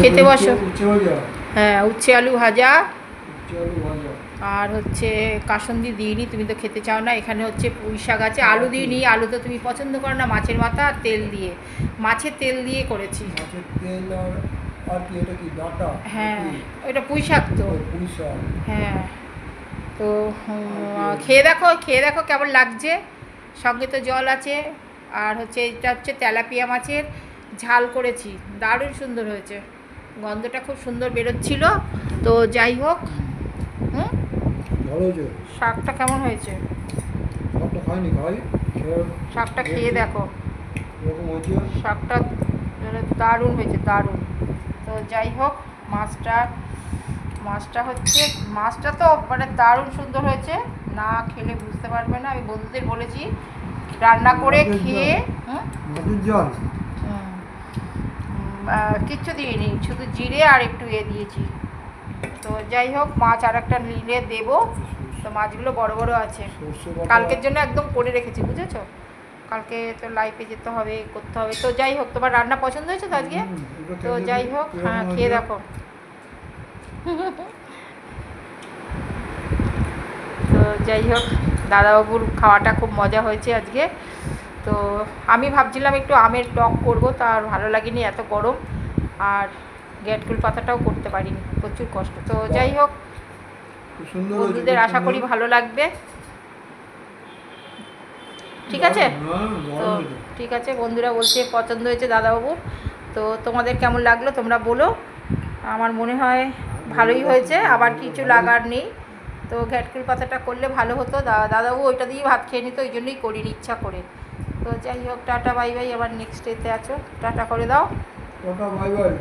খেতে বসো। হ্যাঁ, উচ্ছে আলু ভাজা আর হচ্ছে কাসন্দি দিইনি, তুমি তো খেতে চাও না। এখানে হচ্ছে পুঁই শাক আছে, আলু দিইনি, আলু তো তুমি পছন্দ করো না। মাছের মাথা আর তেল দিয়ে, মাছের তেল দিয়ে করেছি। হ্যাঁ, ওইটা পুঁই শাক তো। হ্যাঁ, তো খেয়ে দেখো কেমন লাগছে। সঙ্গে তো জল আছে। আর হচ্ছে এটা হচ্ছে তেলাপিয়া মাছের ঝাল করেছি, দারুণ সুন্দর হয়েছে, গন্ধটা খুব সুন্দর বেরোচ্ছিল। তো যাই হোক, হুম, শাকটা কেমন হয়েছে? শাকটা খেয়ে দেখো, শাকটা দারুণ হয়েছে, দারুণ। তো যাই হোক, মাছটা হচ্ছে, মাছটা তো মানে দারুণ সুন্দর হয়েছে, না খেলে বুঝতে পারবে না। আমি বন্ধুদের বলেছি রান্না করে খেয়ে। কিচ্ছু দিইনি, শুধু জিরে আর একটু দিয়েছি। তো যাই হোক, মাছ আর একটা নিলে দেবো। তো মাছগুলো বড় বড় আছে, কালকের জন্য একদম করে রেখেছি, বুঝেছো? কালকে তো লাইফে যেতে হবে, করতে হবে। তো যাই হোক, তোমার রান্না পছন্দ হয়েছে তো আজকে? তো যাই হোক, হ্যাঁ, খেয়ে দেখো। তো যাই হোক, দাদাবাবুর খাওয়াটা খুব মজা হয়েছে আজকে। তো আমি ভাবছিলাম একটু আমের টক করবো, তার ভালো লাগেনি, এত গরম। আর গ্যাটকুল পাতাটাও করতে পারিনি, প্রচুর কষ্ট। তো যাই হোক, বন্ধুদের আশা করি ভালো লাগবে। ঠিক আছে? তো ঠিক আছে, বন্ধুরা বলছে পছন্দ হয়েছে দাদাবাবুর। তো তোমাদের কেমন লাগলো তোমরা বলো। আমার মনে হয় ভালোই হয়েছে, আবার কিছু লাগার নেই। তো ঘ্যাটকুল পাতাটা করলে ভালো হতো, দাদাবাবু ওইটা দিয়ে ভাত খেয়ে নিত, ওই জন্যই করিনি ইচ্ছা করে। তো যাই হোক, টাটা বাই বাই, আবার নেক্সট ডেতে আছো, টাটা করে দাও। Tata bye bye.